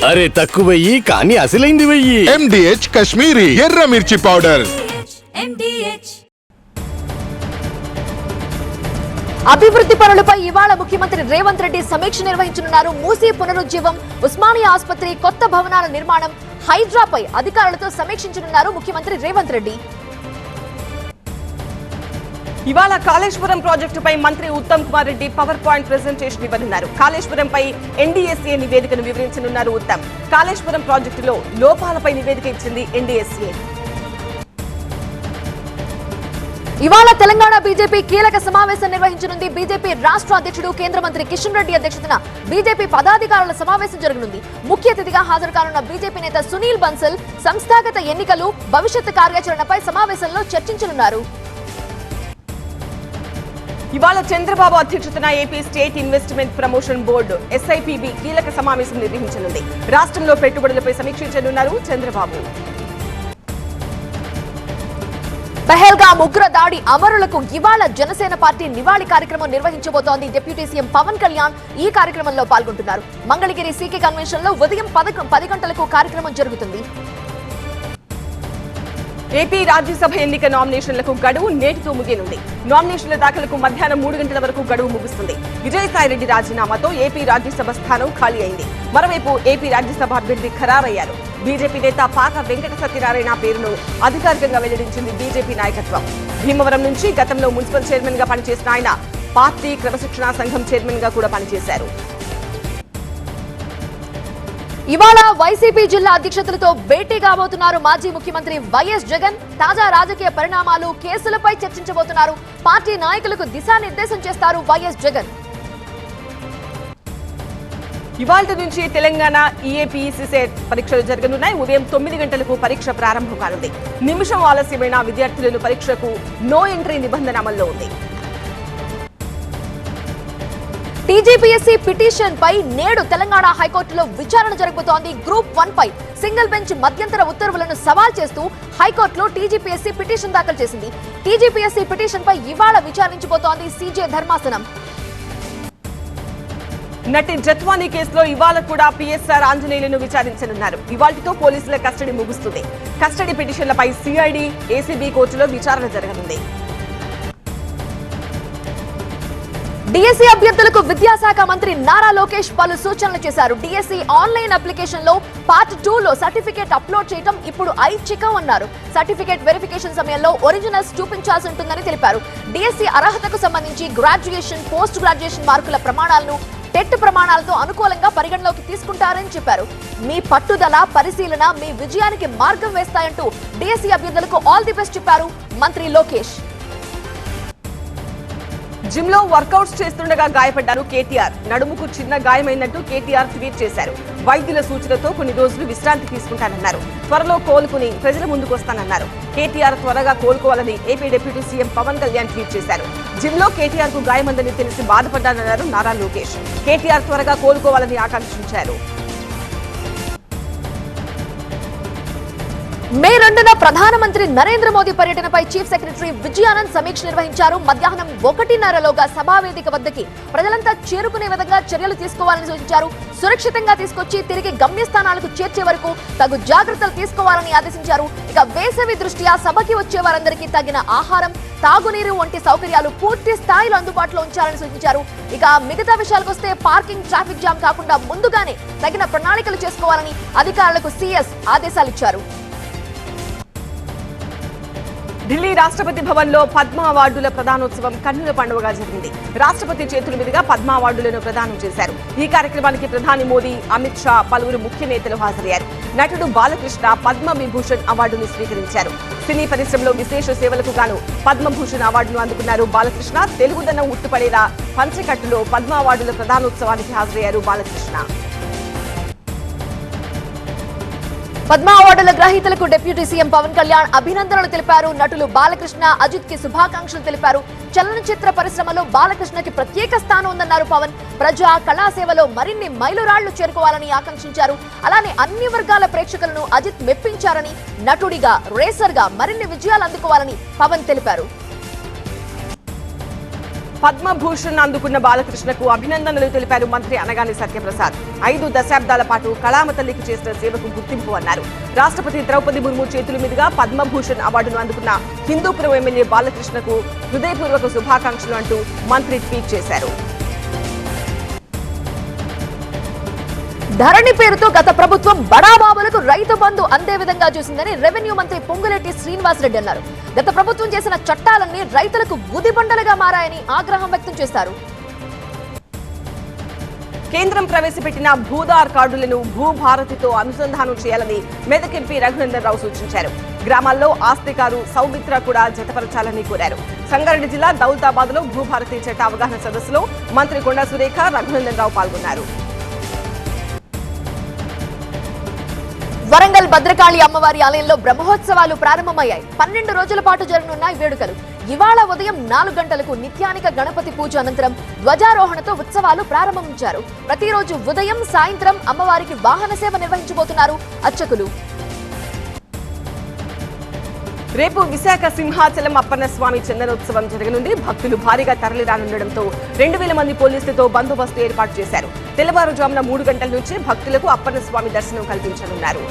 అరే తక్కువయ్యి కానీ అసలైంది వెయ్యి. MDH కాశ్మీరీ ఎర్ర మిర్చి పౌడర్. అభివృద్ధి పనులపై ఇవాళ ముఖ్యమంత్రి రేవంత్ రెడ్డి సమీక్ష నిర్వహించనున్నారు. మూసీ పునరుజ్జీవం, ఉస్మానియా ఆసుపత్రి, కొత్త భవనాల నిర్మాణం, హైడ్రాపై అధికారులతో సమీక్షించనున్నారు ముఖ్యమంత్రి రేవంత్ రెడ్డి. ఇవాళ కాళేశ్వరం ప్రాజెక్టుపై మంత్రి Uttam Kumar Reddy power point presentation ఇవ్వనున్నారు. కాళేశ్వరంపై NDSA నివేదికను వివరించనున్నారు ఉత్తమ్. కాళేశ్వరం ప్రాజెక్టులో లోపాలపై నివేదిక ఇచ్చింది NDSA. ఇవాళ తెలంగాణ బీజేపీ కీలక సమావేశం నిర్వహించనుంది. బీజేపీ రాష్ట్ర అధ్యక్షుడు కేంద్ర మంత్రి కిషన్ రెడ్డి అధ్యక్షతన బీజేపీ పదాధికారుల సమావేశం జరగనుంది. ముఖ్య అతిథిగా హాజరు కానున్న బీజేపీ నేత సునీల్ బన్సల్ సంస్థాగత ఎన్నికలు, భవిష్యత్ కార్యాచరణపై సమావేశంలో చర్చించనున్నారు. ఇవాళ చంద్రబాబు అధ్యక్షతన AP state investment promotion board SIPB కీలక సమావేశం నిర్వహించనుంది. రాష్ట్రంలో పెట్టుబడులపై సమీక్షించనున్నారు చంద్రబాబు. పహల్గామ్ ఉగ్ర దాడి అమరులకు ఇవాళ జనసేన పార్టీ నివాళి కార్యక్రమం నిర్వహించబోతోంది. డిప్యూటీ సీఎం పవన్ కళ్యాణ్ ఈ కార్యక్రమంలో పాల్గొంటున్నారు. మంగళగిరి CK కన్వెన్షన్ లో ఉదయం 10 గంటలకు కార్యక్రమం జరుగుతుంది. ఏపీ రాజ్యసభ ఎన్నిక నామినేషన్లకు గడువు నేటితో ముగియనుంది. నామినేషన్ల దాఖలకు మధ్యాహ్నం 3 గంటల వరకు గడువు ముగుస్తుంది. విజయసాయిరెడ్డి రాజీనామాతో ఏపీ రాజ్యసభ స్థానం ఖాళీ అయింది. మరోవైపు ఏపీ రాజ్యసభ అభ్యర్థి ఖరారయ్యారు. బీజేపీ నేత పాక వెంకట సత్యనారాయణ పేరును అధికారికంగా వెల్లడించింది బీజేపీ నాయకత్వం. భీమవరం నుంచి గతంలో మున్సిపల్ చైర్మన్ గా పనిచేసిన ఆయన పార్టీ క్రమశిక్షణా సంఘం చైర్మన్ గా కూడా పనిచేశారు. ఇవాళ వైసీపీ జిల్లా అధ్యక్షతలతో భేటీ కాబోతున్నారు మాజీ ముఖ్యమంత్రి వైఎస్ జగన్. తాజా రాజకీయ పరిణామాలు, కేసులపై చర్చించబోతున్నారు. పార్టీ నాయకులకు దిశానిర్దేశం చేస్తారు వైఎస్ జగన్. ఇవాళ నుంచి తెలంగాణ EAPC సెట్ పరీక్షలు జరగనున్నాయి. ఉదయం 9 గంటలకు పరీక్ష ప్రారంభం కానుంది. నిమిషం ఆలస్యమైన విద్యార్థులను పరీక్షకు నో ఎంట్రీ నిబంధన అమల్లో ఉంది. TGPSC పిటిషన్ పై నేడు తెలంగాణ హైకోర్టులో విచారణ జరగబోతోంది. గ్రూప్ 1 పై సింగిల్ బెంచ్ మధ్యంతర ఉత్తర్వులను సవాల్ చేస్తూ హైకోర్టులో TGPSC పిటిషన్ దాఖలు చేసింది. TGPSC పిటిషన్ పై ఇవాళ విచారించబోతోంది CJ ధర్మాసనం. నటి జత్వానీ కేసులో ఇవాళ కూడా PSR ఆంజనేయులను విచారించనున్నారు. ఇవాళ్టితో పోలీసుల కస్టడీ ముగుస్తుంది. కస్టడీ పిటిషన్లపై CID, ACB కోర్టులో విచారణ జరగనుంది. DSE అభ్యర్థులకు విద్యాశాఖ మంత్రి నారా లోకేష్ పలు సూచనలు చేశారు. DSE ఆన్లైన్ అప్లికేషన్ లో పార్ట్ 2 లో సర్టిఫికేట్ అప్లోడ్ చేయడం ఇప్పుడు ఐచ్ఛికం అన్నారు. సర్టిఫికేట్ వెరిఫికేషన్ సమయంలో ఒరిజినల్స్ చూపించాల్సి ఉంటుందని తెలిపారు. DSE అర్హతకు సంబంధించి గ్రాడ్యుయేషన్, పోస్ట్ గ్రాడ్యుయేషన్ మార్కుల ప్రమాణాలను టెట్ ప్రమాణాలతో అనుకూలంగా పరిగణలోకి తీసుకుంటారని చెప్పారు. మీ పట్టుదల, పరిశీలన మీ విజయానికి మార్గం వేస్తాయంటూ DSE అభ్యర్థులకు ఆల్ ది బెస్ట్ చెప్పారు మంత్రి లోకేష్. జిమ్ లో వర్కౌట్స్ చేస్తుండగా గాయపడ్డారు KTR. నడుముకు చిన్న గాయమైనట్టు KTR ట్వీట్ చేశారు. వైద్యుల సూచనతో కొన్ని రోజులు విశ్రాంతి తీసుకుంటానన్నారు. త్వరలో కోలుకుని ప్రజల ముందుకు వస్తానన్నారు. KTR త్వరగా కోలుకోవాలని AP deputy CM Pawan Kalyan tweet చేశారు. జిమ్ లో KTR కు గాయమందని తెలిసి బాధపడ్డానన్నారు నారా లోకేష్. KTR త్వరగా కోలుకోవాలని ఆకాంక్షించారు. మే 2న ప్రధానమంత్రి నరేంద్ర మోదీ పర్యటనపై చీఫ్ సెక్రటరీ విజయానంద్ సమీక్ష నిర్వహించారు. మధ్యాహ్నం 1:30లోగా సభావేదిక వద్దకి ప్రజలంతా చేరుకునే విధంగా చర్యలు తీసుకోవాలని సూచించారు. సురక్షితంగా తీసుకొచ్చి తిరిగి గమ్యస్థానాలకు చేర్చే వరకు తగు జాగ్రత్తలు తీసుకోవాలని ఆదేశించారు. ఇక వేసవి దృష్ట్యా సభకి వచ్చే వారందరికీ తగిన ఆహారం, తాగునీరు వంటి సౌకర్యాలు పూర్తి స్థాయిలో అందుబాటులో ఉంచాలని సూచించారు. ఇక మిగతా విషయాలకు వస్తే పార్కింగ్, ట్రాఫిక్ జామ్ కాకుండా ముందుగానే తగిన ప్రణాళికలు చేసుకోవాలని అధికారులకు CS ఆదేశాలిచ్చారు. ఢిల్లీ రాష్ట్రపతి భవన్ లో పద్మ అవార్డుల ప్రదానోత్సవం కన్నుల పండుగగా జరిగింది. రాష్ట్రపతి చేతుల మీదుగా పద్మ అవార్డులను ప్రదానం చేశారు. ఈ కార్యక్రమానికి ప్రధాని మోదీ, అమిత్ షా, పలువురు ముఖ్య నేతలు హాజరయ్యారు. నటుడు బాలకృష్ణ పద్మ విభూషణ్ అవార్డును స్వీకరించారు. సినీ పరిశ్రమలో విశేష సేవలకు గాను పద్మభూషణ్ అవార్డును అందుకున్నారు బాలకృష్ణ. తెలుగుదనం ఉట్టుపడేలా పంచకట్టులో పద్మ అవార్డుల ప్రదానోత్సవానికి హాజరయ్యారు బాలకృష్ణ. పద్మ అవార్డుల గ్రహీతలకు డిప్యూటీ సీఎం పవన్ కళ్యాణ్ అభినందనలు తెలిపారు. నటులు బాలకృష్ణ, అజిత్ కి శుభాకాంక్షలు తెలిపారు. చలనచిత్ర పరిశ్రమలో బాలకృష్ణకి ప్రత్యేక స్థానం ఉందన్నారు పవన్. ప్రజా కళా సేవలో మరిన్ని మైలురాళ్లు చేరుకోవాలని ఆకాంక్షించారు. అలానే అన్ని వర్గాల ప్రేక్షకులను అజిత్ మెప్పించారని, నటుడిగా, రేసర్ గా మరిన్ని విజయాలు అందుకోవాలని పవన్ తెలిపారు. పద్మభూషణ్ అందుకున్న బాలకృష్ణకు అభినందనలు తెలిపారు మంత్రి అనగాని సత్యప్రసాద్. 5 దశాబ్దాల పాటు కళామ తల్లికి చేసిన సేవకు గుర్తింపు అన్నారు. రాష్ట్రపతి ద్రౌపది ముర్ము చేతుల మీదుగా పద్మభూషణ్ అవార్డును అందుకున్న హిందూపురం ఎమ్మెల్యే బాలకృష్ణకు హృదయపూర్వక శుభాకాంక్షలు అంటూ మంత్రి ట్వీట్ చేశారు. ధరణి పేరుతో గత ప్రభుత్వం బడాబాబులకు రైతు బంధు అందే విధంగా చూసిందని రెవెన్యూ మంత్రి పొంగులేటి శ్రీనివాసరెడ్డి అన్నారు. గత ప్రభుత్వం చేసిన చట్టాలన్నీ రైతులకు గుదిబండలుగా మారాయని ఆగ్రహం వ్యక్తం చేశారు. కేంద్రం ప్రవేశపెట్టిన భూదార్ కార్డులను భూభారతితో అనుసంధానం చేయాలని మెదక్ ఎంపీ రఘునందన్ రావు సూచించారు. గ్రామాల్లో ఆస్తికారు సౌమిత్ర కూడా జతపరచాలని కోరారు. సంగారెడ్డి జిల్లా దౌలతాబాద్ లో భూభారతి చట్ట అవగాహన సదస్సులో మంత్రి కొండా సురేఖ, రఘునందన్ రావు పాల్గొన్నారు. వరంగల్ భద్రకాళి అమ్మవారి ఆలయంలో బ్రహ్మోత్సవాలు ప్రారంభమయ్యాయి. 12 రోజుల పాటు జరగనున్న వేడుకలు ఇవాళ ఉదయం 4 గంటలకు నిత్యానిక గణపతి పూజ అనంతరం ధ్వజారోహణతో ఉత్సవాలు ప్రారంభించారు. ప్రతిరోజు ఉదయం సాయంత్రం అమ్మవారికి వాహన సేవ నిర్వహించబోతున్నారు అర్చకులు. రేపు విశాఖ సింహాచలం అప్పన్న స్వామి చందనోత్సవం జరగనుంది. భక్తులు భారీగా తరలిరానుండటంతో 2000 మంది పోలీసులతో బందోబస్తు ఏర్పాటు చేశారు. తెల్లవారుజామున 3 గంటల నుంచి భక్తులకు అప్పన్న స్వామి దర్శనం కల్పించనున్నారు.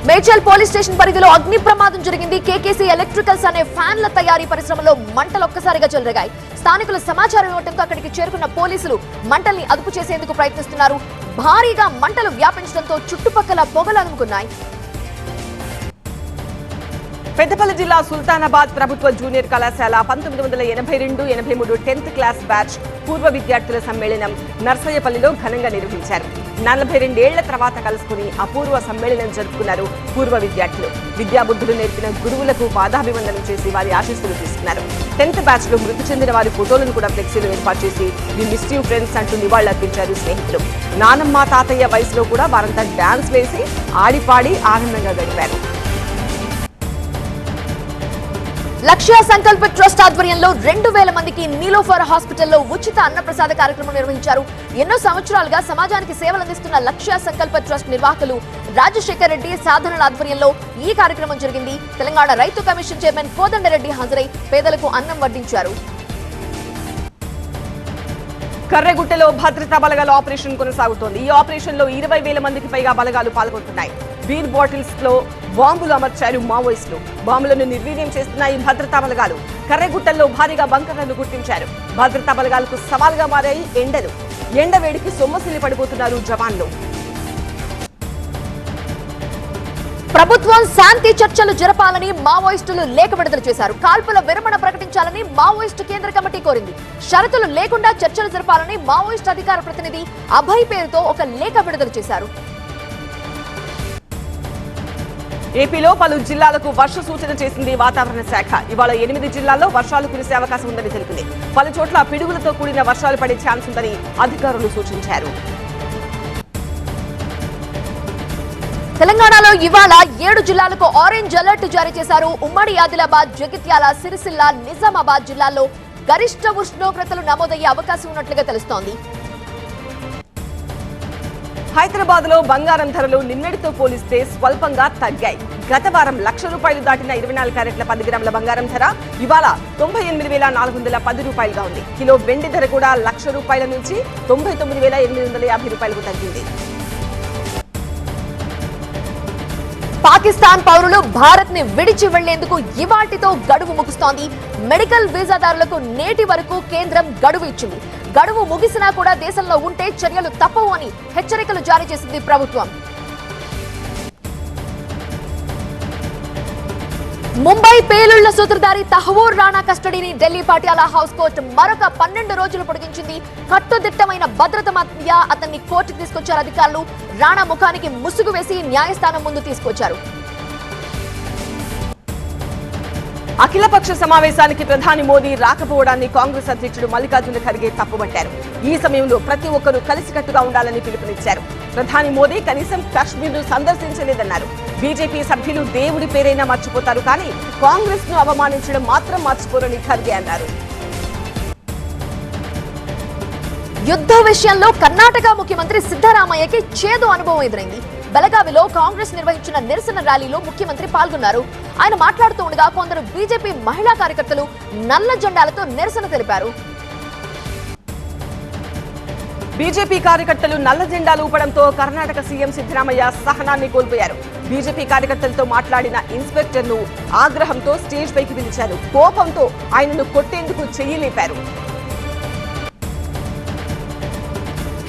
మేడ్చల్ పోలీస్ స్టేషన్ పరిధిలో అగ్ని ప్రమాదం జరిగింది. కేకేసీ ఎలక్ట్రికల్స్ అనే ఫ్యాన్ల తయారీ పరిశ్రమలో మంటలు ఒక్కసారిగా చెలరేగాయి. స్థానికులు సమాచారం ఇవ్వడంతో అక్కడికి చేరుకున్న పోలీసులు మంటల్ని అదుపు చేసేందుకు ప్రయత్నిస్తున్నారు. భారీగా మంటలు వ్యాపించడంతో చుట్టుపక్కల పొగలు అలుముకున్నాయి. పెద్దపల్లి జిల్లా సుల్తానాబాద్ ప్రభుత్వ జూనియర్ కళాశాల 1982-83 10th క్లాస్ బ్యాచ్ పూర్వ విద్యార్థుల సమ్మేళనం నర్సయ్యపల్లిలో ఘనంగా నిర్వహించారు. 42 ఏళ్ల తర్వాత కలుసుకుని అపూర్వ సమ్మేళనం జరుపుకున్నారు పూర్వ విద్యార్థులు. విద్యాబుద్ధులు నేర్పిన గురువులకు పాదాభివందనం చేసి వారి ఆశీస్సులు తీసుకున్నారు. 10th బ్యాచ్ లో మృతి చెందిన వారి ఫోటోలను కూడా ఫ్లెక్సీలు ఏర్పాటు చేసి వి మిస్ యూ ఫ్రెండ్స్ అంటూ నివాళులర్పించారు స్నేహితులు. నానమ్మ తాతయ్య వయసులో కూడా వారంతా డాన్స్ వేసి ఆడిపాడి ఆనందంగా గడిపారు. లక్ష్య సంకల్ప ట్రస్ట్ ఆధ్వర్యంలో 2000 మందికి నీలోఫర్ హాస్పిటల్లో ఉచిత అన్నప్రసాద కార్యక్రమం నిర్వహించారు. ఎన్నో సంవత్సరాలుగా సమాజానికి సేవలు అందిస్తున్న లక్ష్య సంకల్ప ట్రస్ట్ నిర్వాహకులు రాజశేఖర్ రెడ్డి సాధనల ఆధ్వర్యంలో ఈ కార్యక్రమం జరిగింది. తెలంగాణ రైతు కమిషన్ చైర్మన్ కోదండరెడ్డి హాజరై పేదలకు అన్నం వడ్డించారు. కర్రెగుట్టలో భద్రతా బలగాల ఆపరేషన్ కొనసాగుతోంది. ఈ ఆపరేషన్ లో 20,000 మందికి పైగా బలగాలు పాల్గొంటున్నాయి. బీర్ బాటిల్స్ లో బాంబులు అమర్చారు మావోయిస్టులు. బాంబులను నిర్వీర్యం చేస్తున్న ఈ భద్రతా బలగాలు కర్రెగుట్టల్లో భారీగా బంకర్లను గుర్తించారు. భద్రతా బలగాలకు సవాల్గా మారాయి ఎండలు. ఎండ వేడికి సొమ్మసిల్లి పడిపోతున్నారు జవాన్లు. ప్రభుత్వం శాంతి చర్చలు జరపాలని మావోయిస్టులు లేఖ విడుదల చేశారు. కాల్పుల విరమణ ప్రకటించాలని మావోయిస్టు కేంద్ర కమిటీ కోరింది. షరతులు లేకుండా చర్చలు జరపాలని మావోయిస్టు అధికార ప్రతినిధి అభయ్ పేరుతో ఒక లేఖ విడుదల చేశారు. ఏపీలో పలు జిల్లాలకు వర్ష సూచన చేసింది వాతావరణ శాఖ. ఇవాళ 8 జిల్లాల్లో వర్షాలు కురిసే అవకాశం ఉందని తెలిపింది. పలు చోట్ల పిడుగులతో కూడిన వర్షాలు పడే ఛాన్స్ ఉందని అధికారులు సూచించారు. తెలంగాణలో ఇవాళ 7 జిల్లాలకు ఆరెంజ్ అలర్ట్ జారీ చేశారు. ఉమ్మడి ఆదిలాబాద్, జగిత్యాల, సిరిసిల్ల, నిజామాబాద్ జిల్లాల్లో గరిష్ట ఉష్ణోగ్రతలు నమోదయ్యే అవకాశం ఉన్నట్లుగా తెలుస్తోంది. హైదరాబాద్ లో బంగారం ధరలు నిన్నటితో పోలిస్తే స్వల్పంగా తగ్గాయి. గత వారం ₹1,00,000 దాటిన 24 క్యారెట్ల 10 గ్రాముల బంగారం ధర ఇవాళ 98,410 ఉంది. కిలో వెండి ధర కూడా ₹1,00,000 నుంచి 99,850 తగ్గింది. పాకిస్తాన్ పౌరులు భారత్ ని విడిచి వెళ్లేందుకు ఇవాటితో గడువు ముగుస్తోంది. మెడికల్ వీసాదారులకు నేటి వరకు కేంద్రం గడువు ఇచ్చింది. గడువు ముగిసినా కూడా దేశంలో ఉంటే చర్యలు తప్పవు అని హెచ్చరికలు జారీ చేసింది ప్రభుత్వం. ముంబై పేలుళ్ల సూత్రధారి తహవూర్ రాణా కస్టడీని ఢిల్లీ పాటియాలా హౌస్ కోర్టు మరొక 12 రోజులు పొడిగించింది. కట్టుదిట్టమైన భద్రత మధ్య అతన్ని కోర్టుకు తీసుకొచ్చారు అధికారులు. రాణా ముఖానికి ముసుగు వేసి న్యాయస్థానం ముందు తీసుకొచ్చారు. అఖిలపక్ష సమావేశానికి ప్రధాని మోదీ రాకపోవడాన్ని కాంగ్రెస్ అధ్యక్షుడు మల్లికార్జున ఖర్గే తప్పుబట్టారు. ఈ సమయంలో ప్రతి ఒక్కరూ కలిసికట్టుగా ఉండాలని పిలుపునిచ్చారు. ప్రధాని మోదీ కనీసం కశ్మీర్ను సందర్శించలేదన్నారు. బీజేపీ సభ్యులు దేవుడి పేరైనా మర్చిపోతారు, కానీ కాంగ్రెస్ ను అవమానించడం మాత్రం మర్చిపోరని ఖర్గే అన్నారు. యుద్ధ విషయంలో కర్ణాటక ముఖ్యమంత్రి సిద్ధరామయ్యకి చేదు అనుభవం ఎదురైంది. బెళగావిలో కాంగ్రెస్ నిర్వహించిన నిరసన ర్యాలీలో ముఖ్యమంత్రి పాల్గొన్నారు. ఆయన మాట్లాడుతూ ఉండగా కొందరు బీజేపీ మహిళా కార్యకర్తలు నల్ల జెండాలతో నిరసన తెలిపారు. బీజేపీ కార్యకర్తలు నల్ల జెండాలు ఊపడంతో కర్ణాటక సీఎం సిద్ధరామయ్య సహనాన్ని కోల్పోయారు. బీజేపీ కార్యకర్తలతో మాట్లాడిన ఇన్స్పెక్టర్ ను ఆగ్రహంతో స్టేజ్ పైకి పిలిచారు. కోపంతో ఆయనను కొట్టేందుకు చెయ్యి లేపారు.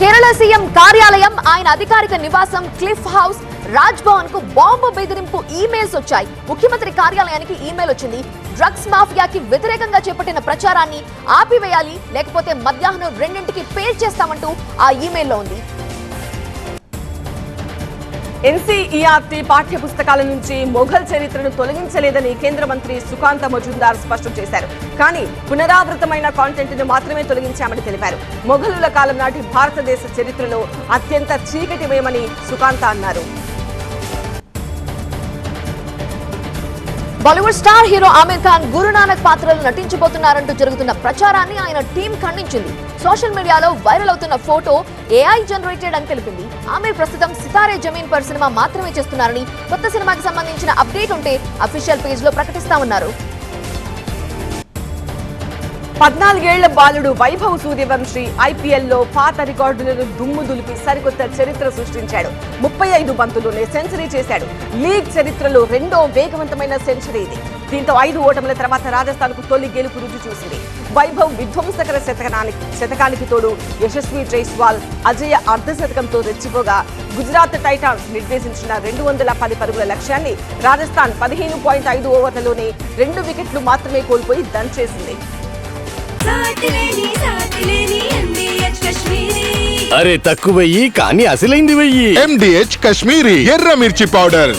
కేరళ సీఎం కార్యాలయం, ఆయన అధికారిక నివాసం క్లిఫ్ హౌస్, రాజ్ భవన్ కు బాంబు బెదిరింపు ఈమెయిల్స్ వచ్చాయి. ముఖ్యమంత్రి కార్యాలయానికి ఈమెయిల్ వచ్చింది. డ్రగ్స్ మాఫియాకి వ్యతిరేకంగా చేపట్టిన ప్రచారాన్ని ఆపివేయాలి, లేకపోతే మధ్యాహ్నం 2ంటికి పేల్చేస్తామంటూ ఆ ఈమెయిల్లో ఉంది. ఎన్సీఈఆర్టీ పాఠ్య పుస్తకాల నుంచి మొఘల్ చరిత్రను తొలగించలేదని కేంద్ర మంత్రి సుకాంత మజుందార్ స్పష్టం చేశారు. కానీ పునరావృతమైన కాంటెంట్ ను మాత్రమే తొలగించామని తెలిపారు. మొఘలుల కాలం నాటి భారతదేశ చరిత్రలో అత్యంత చీకటిమయమని సుకాంత అన్నారు. బాలీవుడ్ స్టార్ హీరో ఆమీర్ ఖాన్ గురునానక్ పాత్రలో నటించబోతున్నారంటూ జరుగుతున్న ప్రచారాన్ని ఆయన టీం ఖండించింది. సోషల్ మీడియాలో వైరల్ అవుతున్న ఫోటో ఏఐ జనరేటెడ్ అని తెలిపింది. ఆమీర్ ప్రస్తుతం సితారే జమీన్ పర్ సినిమా మాత్రమే చేస్తున్నారని, కొత్త సినిమాకి సంబంధించిన అప్డేట్ ఉంటే అఫీషియల్ పేజ్ లో ప్రకటిస్తామన్నారు. 14 ఏళ్ల బాలుడు వైభవ్ సూర్యవంశీ ఐపీఎల్లో పాత రికార్డులను దుమ్ము దులిపి సరికొత్త చరిత్ర సృష్టించాడు. 35 బంతుల్లోనే సెంచరీ చేశాడు. లీగ్ చరిత్రలో 2వ వేగవంతమైన సెంచరీ ఇది. దీంతో 5 ఓటముల తర్వాత రాజస్థాన్ కు తొలి గెలుపు రుచి చూసింది. వైభవ్ విధ్వంసకర శతకానికి తోడు యశస్వి జైస్వాల్ అజయ అర్ధశతకంతో రెచ్చిపోగా గుజరాత్ టైటాన్స్ నిర్దేశించిన 210 పరుగుల లక్ష్యాన్ని రాజస్థాన్ 15.5 ఓవర్లలోనే 2 వికెట్లు మాత్రమే కోల్పోయి దంచేసింది. అరే తక్కువయ్యి కానీ అసలైంది వెయ్యి. MDH కాశ్మీరీ ఎర్ర మిర్చి పౌడర్.